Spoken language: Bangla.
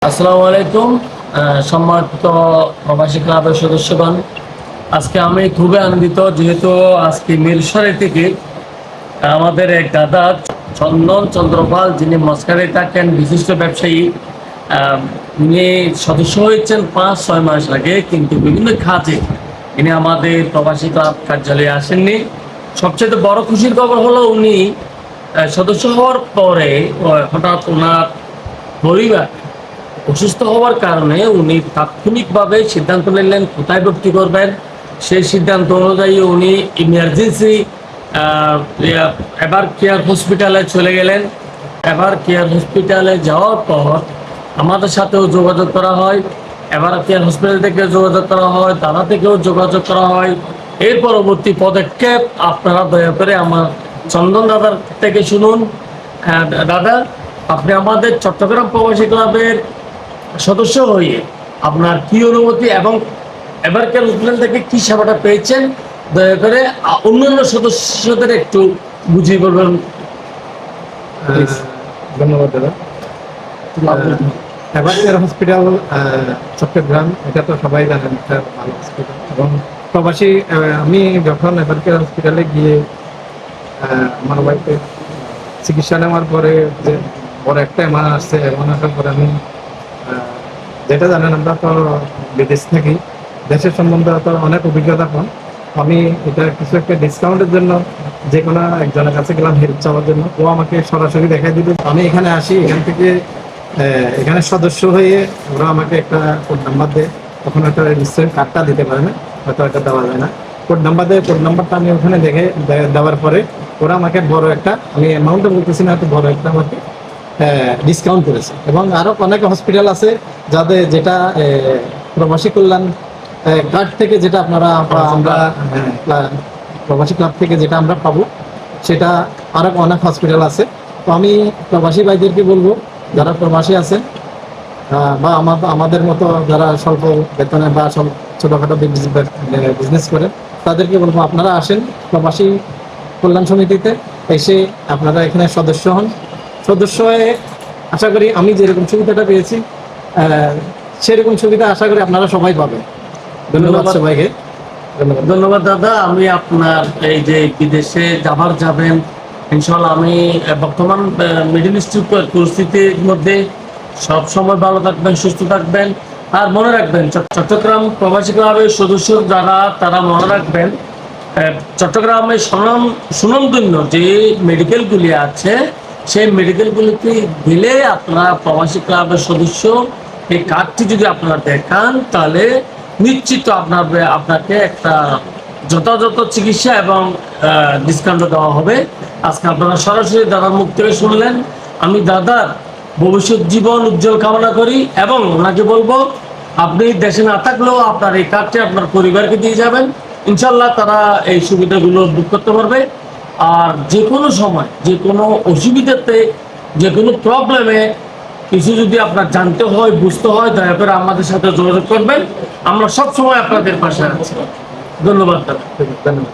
আসসালামু আলাইকুম। সম্মানিত প্রবাসী ক্লাবের সদস্যগণ, আজকে আমি খুবই আনন্দিত যেহেতু আজকে মিরসরাই থেকে আমাদের এক দাদা চন্দন চন্দ্রপাল, যিনি মস্কারে থাকেন, বিশিষ্ট ব্যবসায়ী। উনি সদস্য হয়েছেন 5-6 মাস আগে, কিন্তু বিভিন্ন কাজে ইনি আমাদের প্রবাসী ক্লাব কার্যালয়ে আসেননি। সবচেয়ে বড় খুশির খবর হলো উনি সদস্য হওয়ার পরে হঠাৎ ওনার পরিবার অসুস্থ হওয়ার কারণে উনি তাৎক্ষণিকভাবে সিদ্ধান্ত নিলেন কোথায় ভর্তি করবেন। সেই সিদ্ধান্ত অনুযায়ী উনি ইমার্জেন্সি এভার কেয়ার হসপিটালে চলে গেলেন। এভার কেয়ার হসপিটালে যাওয়ার পর আমাদের সাথেও যোগাযোগ করা হয়, এভার কেয়ার হসপিটাল থেকে যোগাযোগ করা হয়, থানা থেকেও যোগাযোগ করা হয়। এর পরবর্তী পদক্ষেপ আপনারা দয়া করে আমার চন্দন দাদার থেকে শুনুন। দাদা, আপনি আমাদের চট্টগ্রাম প্রবাসী ক্লাবের সদস্য হয়ে আপনার কি অনুভূতি এবং এবারকার হসপিটাল থেকে কি সেবাটা পেয়েছেন, দয়া করে অন্যান্য সদস্যদের একটু বুঝিয়ে বলবেন। ধন্যবাদ দাদা। এভারকেয়ার হসপিটাল চট্টগ্রাম, এটা তো সবাই জানেন, একটা ভালো হসপিটাল। এবং প্রবাসী আমি যখন এভারকেয়ার হসপিটালে গিয়ে আমার ওয়াইফের চিকিৎসা নেওয়ার পরে যে বড় একটা এমন আসছে, এমন আসার পরে আমি যেটা জানেন, আমরা তো বিদেশ থাকি, দেশের সম্বন্ধে তো অনেক অভিজ্ঞতা কম। আমি এটা কিছু একটা ডিসকাউন্টের জন্য যে কোনো একজনের কাছে গেলাম হেল্প চাওয়ার জন্য। ও আমাকে সরাসরি দেখাই দিল। আমি এখানে আসি, এখান থেকে এখানে সদস্য হয়ে ওরা আমাকে একটা কোড নাম্বার দেয়। তখন একটা রেজিস্ট্রেশন কার্ডটা দিতে পারে না, হয়তো এটা দেওয়া যায় না। কোড নাম্বার দেয়, কোড নাম্বারটা আমি ওখানে দেখে দেওয়ার পরে ওরা আমাকে বড় একটা, আমি অ্যামাউন্টটা বলতেছি না, হয়তো বড় একটা আমাকে ডিসকাউন্ট করেছে। এবং আরও অনেক হসপিটাল আছে যাদের যেটা প্রবাসী কল্যাণ কার্ড থেকে যেটা আমরা প্রবাসী ক্লাব থেকে যেটা আমরা পাবো, সেটা আরও অনেক হসপিটাল আছে। তো আমি প্রবাসী ভাইদেরকে বলবো, যারা প্রবাসী আছে বা আমাদের মতো যারা স্বল্প বেতনে বা ছোটোখাটো বিজনেস করে, তাদেরকে বলবো আপনারা আসেন প্রবাসী কল্যাণ সমিতিতে, এসে আপনারা এখানে সদস্য হন। সদস্য হয়ে আশা করি আমি যেরকম সুবিধাটা পেয়েছি সেরকম সুবিধা আশা করি আপনারা সবাই পাবেন। ধন্যবাদ সবাইকে। ধন্যবাদ দাদা। আমি আপনার এই যে বিদেশে যাবেন ইনশাল্লাহ, আমি বর্তমান মিডল ইস্টের পরিস্থিতির মধ্যে সব সময় ভালো থাকবেন, সুস্থ থাকবেন। আর মনে রাখবেন, চট্টগ্রাম প্রবাসী ক্লাবের সদস্য যারা, তারা মনে রাখবেন চট্টগ্রামে সুনামধন্য যে মেডিকেলগুলি আছে, সেই মেডিকেলগুলিতে গেলে আপনারা প্রবাসী ক্লাবের সদস্য এই কার্ডটি যদি আপনারা দেখান, তাহলে নিশ্চিত আপনাকে একটা যথাযথ চিকিৎসা এবং ডিসকাউন্ট দেওয়া হবে। আজকে আপনারা সরাসরি দাদার মুখ থেকে শুনলেন। আমি দাদার ভবিষ্যৎ জীবন উজ্জ্বল কামনা করি এবং ওনাকে বলবো, আপনি দেশে না থাকলেও আপনার এই কার্ডটি আপনার পরিবারকে দিয়ে যাবেন, ইনশাল্লাহ তারা এই সুবিধাগুলো বুক করতে পারবে। আর যে কোনো সময়, যে কোনো অসুবিধাতে, যে কোনো প্রবলেমে কিছু যদি আপনার জানতে হয়, বুঝতে হয়, দয়া করে আমাদের সাথে যোগাযোগ করবেন। আমরা সব সময় আপনাদের পাশে আছি। ধন্যবাদ দাদা। ধন্যবাদ।